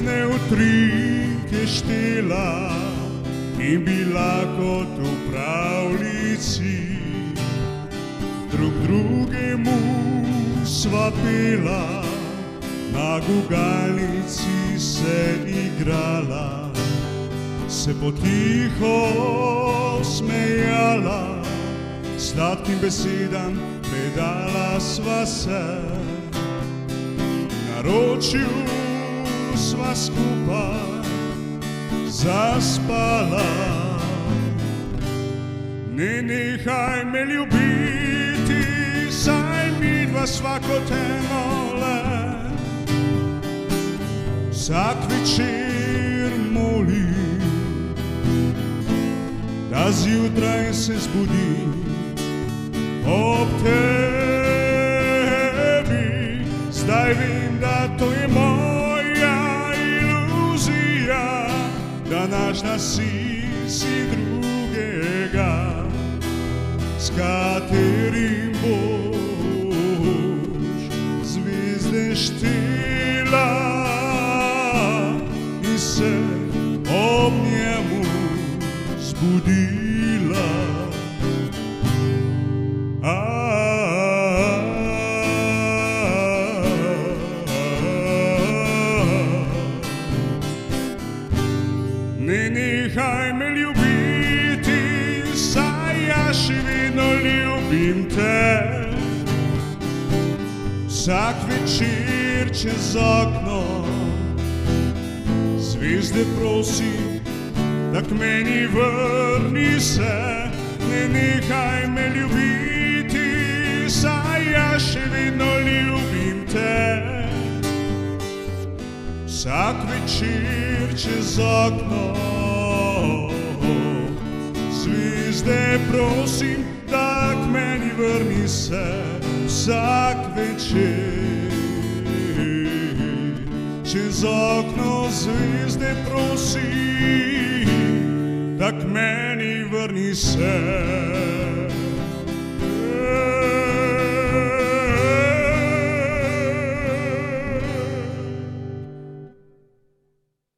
zvezdne utrinke štela in bila kot v pravljici. Drug drugemu sva pela, na gugalnici se igrala, se potiho smejala, sladkim besedam predala sva se. V naročju sva skupaj zaspala. Ne nehaj me ljubiti, saj midva sva kot eno le. Vsak večer molim, da zjutraj se zbudim ob tebi. Zdaj vem, da to je moja iluzija, da naš si drugega, s katerim boš zvezde štela in se ob njemu zbudila. Ne nehaj me ljubiti, saj jaz še vedno ljubim te. Vsak večer čez okno zvezde prosim, da k meni vrni se. Ne nehaj me ljubiti, saj jaz še vedno ljubim te. Vsak večer čez okno zvezde prosim, da k meni vrni se. Vsak večer čez okno zvezde prosim, da k meni vrni se.